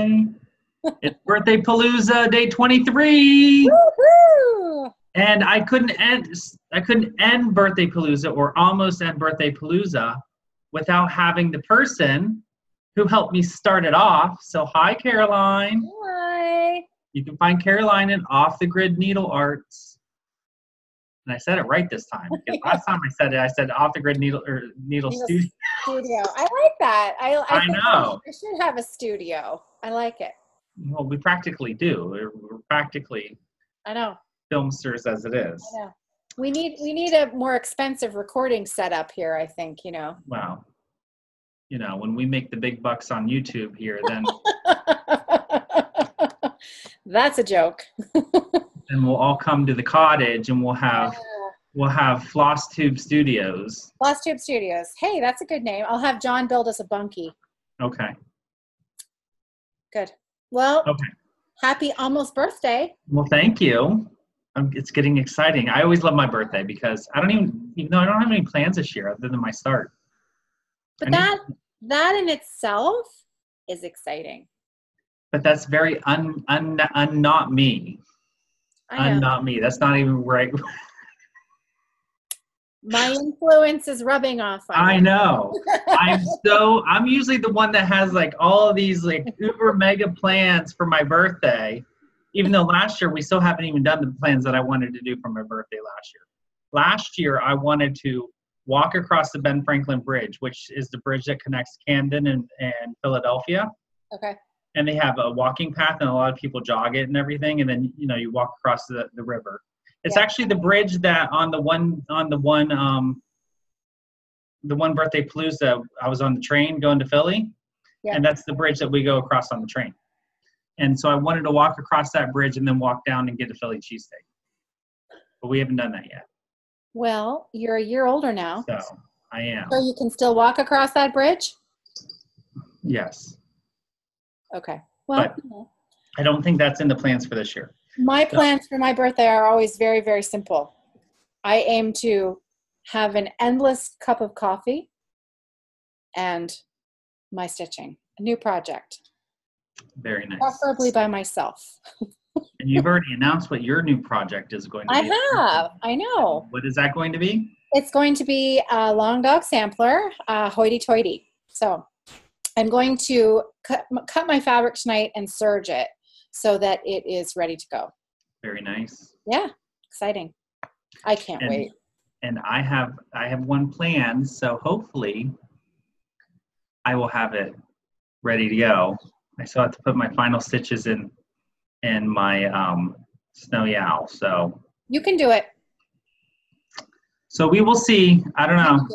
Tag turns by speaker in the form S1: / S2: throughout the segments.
S1: Yay! It's Birthday Palooza day 23.
S2: Woohoo!
S1: And I couldn't end Birthday Palooza or almost end Birthday Palooza without having the person who helped me start it off. So hi, Caroline.
S2: Hi.
S1: You can find Caroline in Off the Grid Needle Arts. And I said it right this time. Because last time I said Off the Grid Needle Studio.
S2: I like that.
S1: I know.
S2: I should have a studio. I like it.
S1: Well, we practically do. We're practically
S2: I know.
S1: filmsters as it is.
S2: I know. We need a more expensive recording setup here, I think, you know.
S1: Wow. You know, when we make the big bucks on YouTube here, then
S2: that's a joke.
S1: then we'll all come to the cottage and we'll have Floss Tube Studios.
S2: Floss Tube Studios. Hey, that's a good name. I'll have John build us a bunkie.
S1: Okay.
S2: Good. Well,
S1: okay.
S2: Happy almost birthday.
S1: Well, thank you. It's getting exciting. I always love my birthday because I don't even though I don't have any plans this year other than my start.
S2: But that in itself is exciting.
S1: But that's very not me. Not me. That's not even right.
S2: My influence is rubbing off on
S1: I
S2: you.
S1: know. I'm usually the one that has like all of these like uber mega plans for my birthday. Even though last year we still haven't even done the plans that I wanted to do for my birthday last year. Last year I wanted to walk across the Ben Franklin Bridge, which is the bridge that connects Camden and Philadelphia. Okay. And they have a walking path and a lot of people jog it and everything. And then, you know, you walk across the river. It's actually the bridge that on the one Birthday Palooza, I was on the train going to Philly. Yeah. And that's the bridge that we go across on the train. And so I wanted to walk across that bridge and then walk down and get a Philly cheesesteak. But we haven't done that yet.
S2: Well, you're a year older now.
S1: So I am.
S2: So you can still walk across that bridge?
S1: Yes.
S2: Okay. Well,
S1: but I don't think that's in the plans for this year.
S2: My plans for my birthday are always very, very simple. I aim to have an endless cup of coffee and my stitching, a new project.
S1: Very nice.
S2: Preferably by myself.
S1: And you've already announced what your new project is going to be.
S2: I have. I know.
S1: What is that going to be?
S2: It's going to be a long dog sampler, hoity-toity. So I'm going to cut my fabric tonight and serge it so that it is ready to go.
S1: Very nice.
S2: Yeah, exciting. I can't wait.
S1: And I have one planned, so hopefully I will have it ready to go. I still have to put my final stitches in my snowy owl. So
S2: you can do it.
S1: So we will see. I don't know.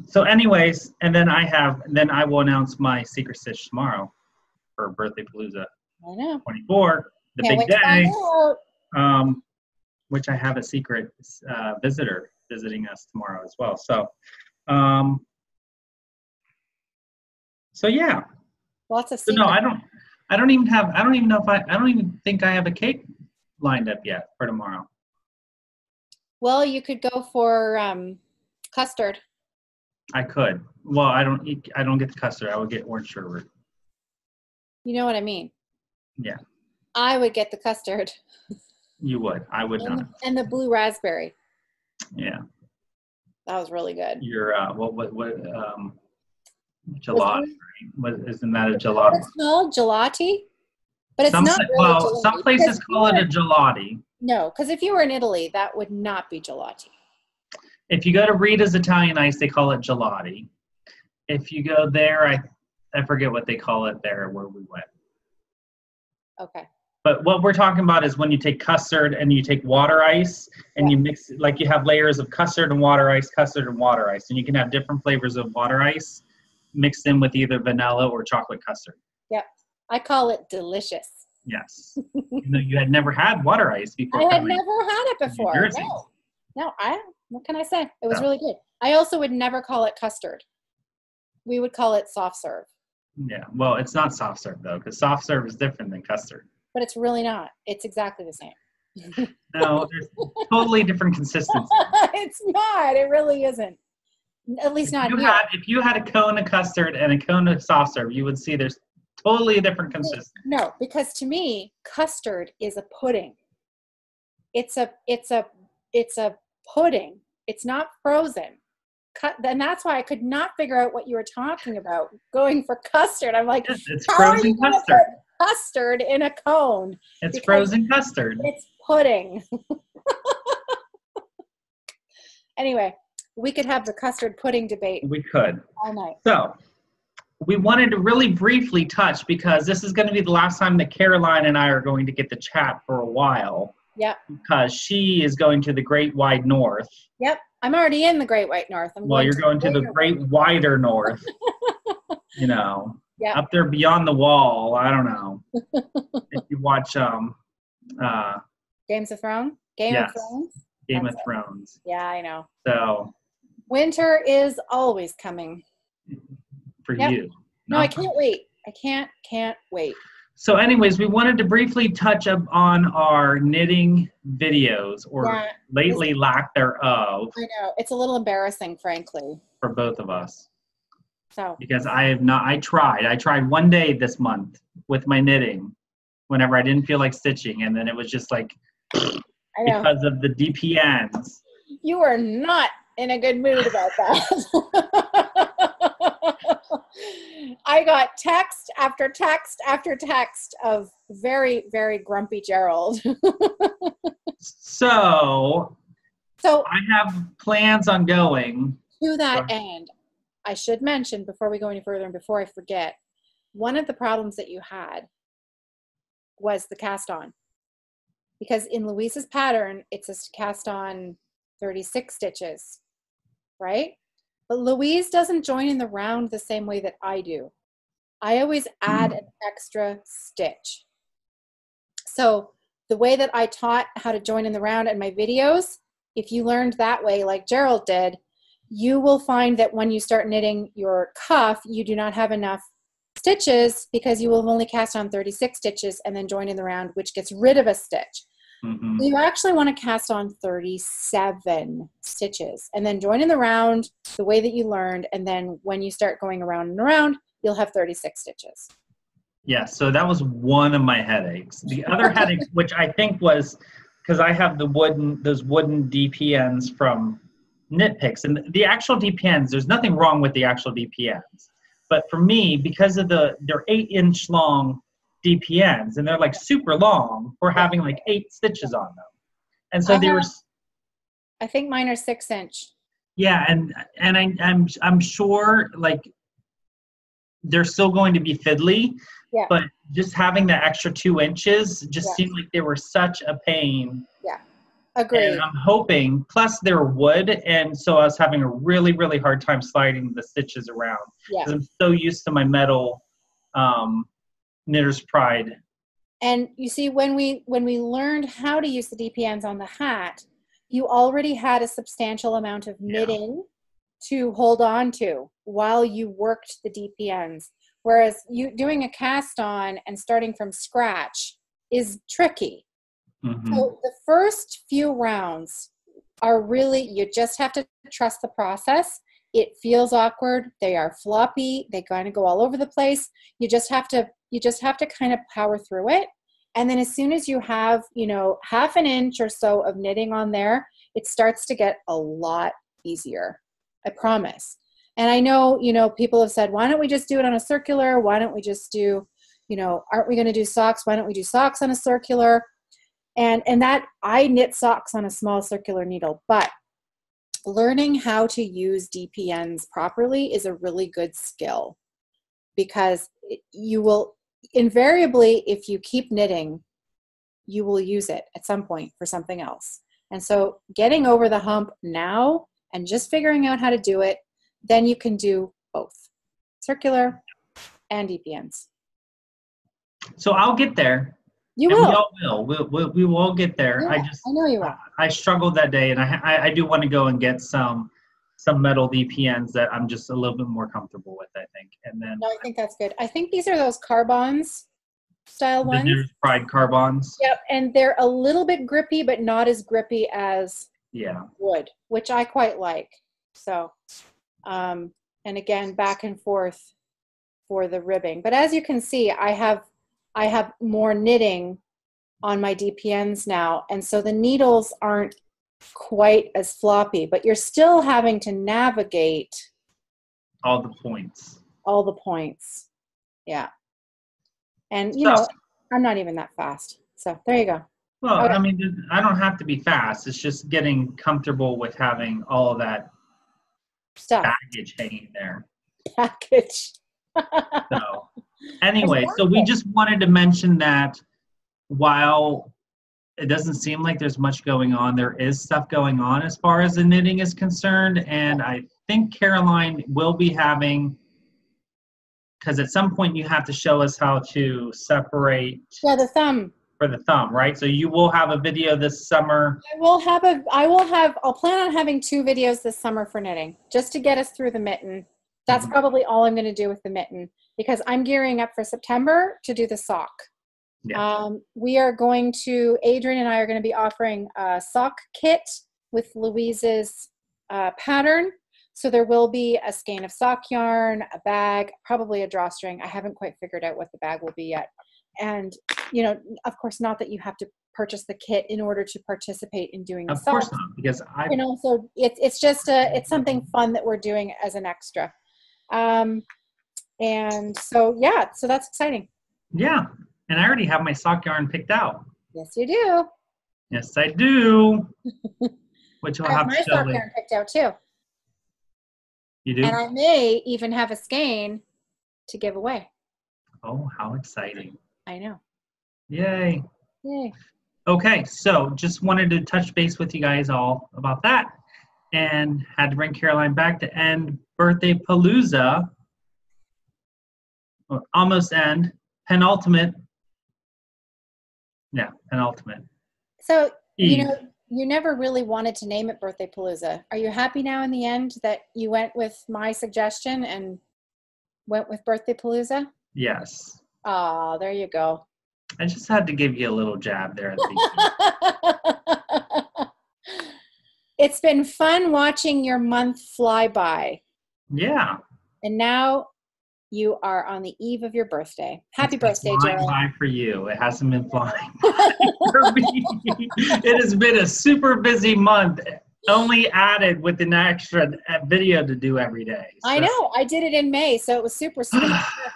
S1: So anyways, and then I will announce my secret stitch tomorrow for Birthday Palooza.
S2: I know.
S1: 24, the big day. Which I have a secret visitor visiting us tomorrow as well. So so yeah.
S2: Lots of
S1: secrets. So no, I don't even think I have a cake lined up yet for tomorrow.
S2: Well, you could go for custard.
S1: I could. Well, I don't get the custard. I would get orange sherbet.
S2: You know what I mean?
S1: Yeah.
S2: I would get the custard.
S1: You would. I would not.
S2: And the blue raspberry.
S1: Yeah.
S2: That was really good.
S1: Your gelato, right? Isn't that a gelato?
S2: It's called gelati, but it's not really gelati.
S1: Some places call it a gelati.
S2: No, because if you were in Italy, that would not be gelati.
S1: If you go to Rita's Italian Ice, they call it gelati. If you go there, I forget what they call it there where we went.
S2: Okay.
S1: But what we're talking about is when you take custard and you take water ice and you mix it, like you have layers of custard and water ice, and you can have different flavors of water ice mixed in with either vanilla or chocolate custard.
S2: Yep. I call it delicious.
S1: Yes. You had never had water ice before.
S2: I had never had it before. No, what can I say? It was really good. I also would never call it custard. We would call it soft serve.
S1: Yeah. Well, it's not soft serve though, because soft serve is different than custard.
S2: But it's really not. It's exactly the same.
S1: No, there's totally different consistency.
S2: It's not. It really isn't. At least not here.
S1: If you had a cone of custard and a cone of soft serve, you would see there's Totally a different consistency.
S2: No, because to me, custard is a pudding. It's a pudding. It's not frozen. And that's why I could not figure out what you were talking about going for custard. I'm like,
S1: Yes, it's
S2: how
S1: frozen
S2: are you gonna
S1: custard.
S2: put custard in a cone?
S1: It's
S2: Because
S1: frozen custard.
S2: it's pudding. Anyway, we could have the custard pudding debate
S1: We could.
S2: all night.
S1: So we wanted to really briefly touch, because this is going to be the last time that Caroline and I are going to get to chat for a while.
S2: Yep.
S1: Because she is going to the Great Wide North.
S2: Yep. I'm already in the Great White North.
S1: Well, you're going to the Great Wider North. You know,
S2: Yep.
S1: up there beyond the wall. I don't know. If you watch
S2: Games of Thrones? Game
S1: Yes.
S2: of Thrones?
S1: Game
S2: That's
S1: of
S2: it.
S1: Thrones.
S2: Yeah, I know.
S1: So
S2: Winter is always coming.
S1: for
S2: Yep.
S1: you.
S2: No, I can't wait. I can't wait.
S1: So anyways, we wanted to briefly touch up on our knitting videos, or
S2: Yeah.
S1: lately lack thereof,
S2: I know. It's a little embarrassing, frankly.
S1: for both of us.
S2: So,
S1: Because I tried one day this month with my knitting whenever I didn't feel like stitching, and then it was just like,
S2: I know.
S1: because of the DPNs.
S2: You are not in a good mood about that. I got text after text after text of very, very grumpy Gerald.
S1: So
S2: So
S1: I have plans on going.
S2: to that end, I should mention before we go any further and before I forget, one of the problems that you had was the cast on. Because in Louise's pattern, it's a cast on 36 stitches, right? But Louise doesn't join in the round the same way that I do. I always add an extra stitch. So the way that I taught how to join in the round in my videos, if you learned that way like Gerald did, you will find that when you start knitting your cuff, you do not have enough stitches because you will have only cast on 36 stitches and then join in the round, which gets rid of a stitch.
S1: Mm-hmm.
S2: You actually want to cast on 37 stitches and then join in the round the way that you learned, and then when you start going around and around, you'll have 36 stitches.
S1: Yeah, so that was one of my headaches. The other headache, which I think was because I have those wooden DPNs from Knit Picks, and the actual DPNs, there's nothing wrong with the actual DPNs. But for me, because of they're 8-inch long DPNs, and they're like super long, we're having like 8 stitches on them. And so
S2: I think mine are 6-inch.
S1: Yeah, and I'm sure like they're still going to be fiddly,
S2: Yeah.
S1: but just having the extra 2 inches just seemed like they were such a pain.
S2: Yeah, agreed.
S1: And I'm hoping, plus they're wood, and so I was having a really, really hard time sliding the stitches around.
S2: Yeah.
S1: Because I'm so used to my metal Knitter's Pride.
S2: And you see, when we learned how to use the DPNs on the hat, you already had a substantial amount of knitting to hold on to while you worked the DPNs. Whereas you doing a cast on and starting from scratch is tricky.
S1: Mm-hmm.
S2: So the first few rounds are really, you just have to trust the process. It feels awkward. They are floppy. They kind of go all over the place. You just have to kind of power through it. And then as soon as you have, half an inch or so of knitting on there, it starts to get a lot easier. I promise. And I know, people have said, why don't we just do it on a circular? Why don't we just do, aren't we going to do socks? Why don't we do socks on a circular? And that I knit socks on a small circular needle, but learning how to use DPNs properly is a really good skill, because you will invariably, if you keep knitting, you will use it at some point for something else. And so getting over the hump now and just figuring out how to do it, then you can do both circular and DPNs.
S1: So I'll get there.
S2: You
S1: and
S2: will.
S1: We all will. We will all get there.
S2: Yeah, I know you will.
S1: I struggled that day, and I do want to go and get some metal DPNs that I'm just a little bit more comfortable with, I think. And then
S2: No, I think that's good. I think these are those Carbons style ones.
S1: Knitter's Pride Carbons.
S2: Yep, and they're a little bit grippy, but not as grippy as wood, which I quite like. So, and again, back and forth for the ribbing. But as you can see, I have more knitting on my DPNs now, and so the needles aren't quite as floppy, but you're still having to navigate
S1: all the points.
S2: All the points. Yeah. And you know, I'm not even that fast. So there you go.
S1: Well,
S2: okay.
S1: I mean, I don't have to be fast. It's just getting comfortable with having all of that
S2: stuff,
S1: baggage hanging there.
S2: Package.
S1: So anyway, so we just wanted to mention that while it doesn't seem like there's much going on, there is stuff going on as far as the knitting is concerned. And I think Caroline will be having, because at some point you have to show us how to separate.
S2: Yeah, the thumb.
S1: For the thumb, right? So you will have a video this summer.
S2: I'll plan on having 2 videos this summer for knitting, just to get us through the mitten. That's probably all I'm going to do with the mitten, because I'm gearing up for September to do the sock. Yeah. We are going to, Adrian and I are going to be offering a sock kit with Louise's pattern. So there will be a skein of sock yarn, a bag, probably a drawstring. I haven't quite figured out what the bag will be yet. And, you know, of course, not that you have to purchase the kit in order to participate in doing the socks.
S1: Of course not, because
S2: and also it's just it's something fun that we're doing as an extra. And so, yeah, so that's exciting.
S1: Yeah. And I already have my sock yarn picked out.
S2: Yes, you do.
S1: Yes, I do. Which I'll have
S2: my
S1: to show
S2: sock
S1: later.
S2: yarn picked out too.
S1: You do?
S2: And I may even have a skein to give away.
S1: Oh, how exciting.
S2: I know.
S1: Yay.
S2: Yay.
S1: Okay, so just wanted to touch base with you guys all about that, and had to bring Caroline back to end Birthday Palooza. Well, almost end. Penultimate. Yeah, penultimate.
S2: So, you know, you never really wanted to name it Birthday Palooza. Are you happy now in the end that you went with my suggestion and went with Birthday Palooza?
S1: Yes.
S2: Oh, there you go.
S1: I just had to give you a little jab there at the beginning.
S2: It's been fun watching your month fly by.
S1: Yeah.
S2: And now you are on the eve of your birthday. Happy birthday, Gerald.
S1: By for you. It hasn't been flying by for me. It has been a super busy month. Only added with an extra video to do every day. So.
S2: I know. I did it in May, so it was super sweet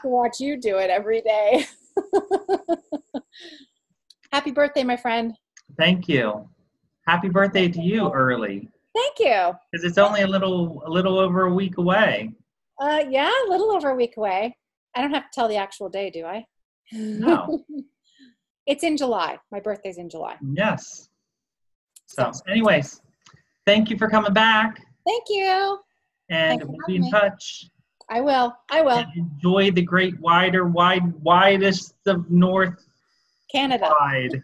S2: to watch you do it every day. Happy birthday, my friend.
S1: Thank you. Happy birthday to you early.
S2: Thank you.
S1: Because it's only a little over a week away.
S2: Yeah, a little over a week away. I don't have to tell the actual day, do I?
S1: No.
S2: It's in July. My birthday's in July.
S1: Yes. So anyways, thank you for coming back.
S2: Thank you.
S1: And we'll be in touch.
S2: I will. I will.
S1: And enjoy the great widest of North
S2: Canada.
S1: Wide.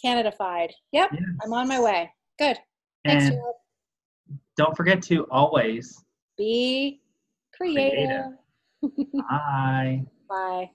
S2: Canada-fied. Yep. Yes. I'm on my way. Good. Thanks,
S1: and
S2: Gerald.
S1: Don't forget to always
S2: be creative.
S1: Bye.
S2: Bye.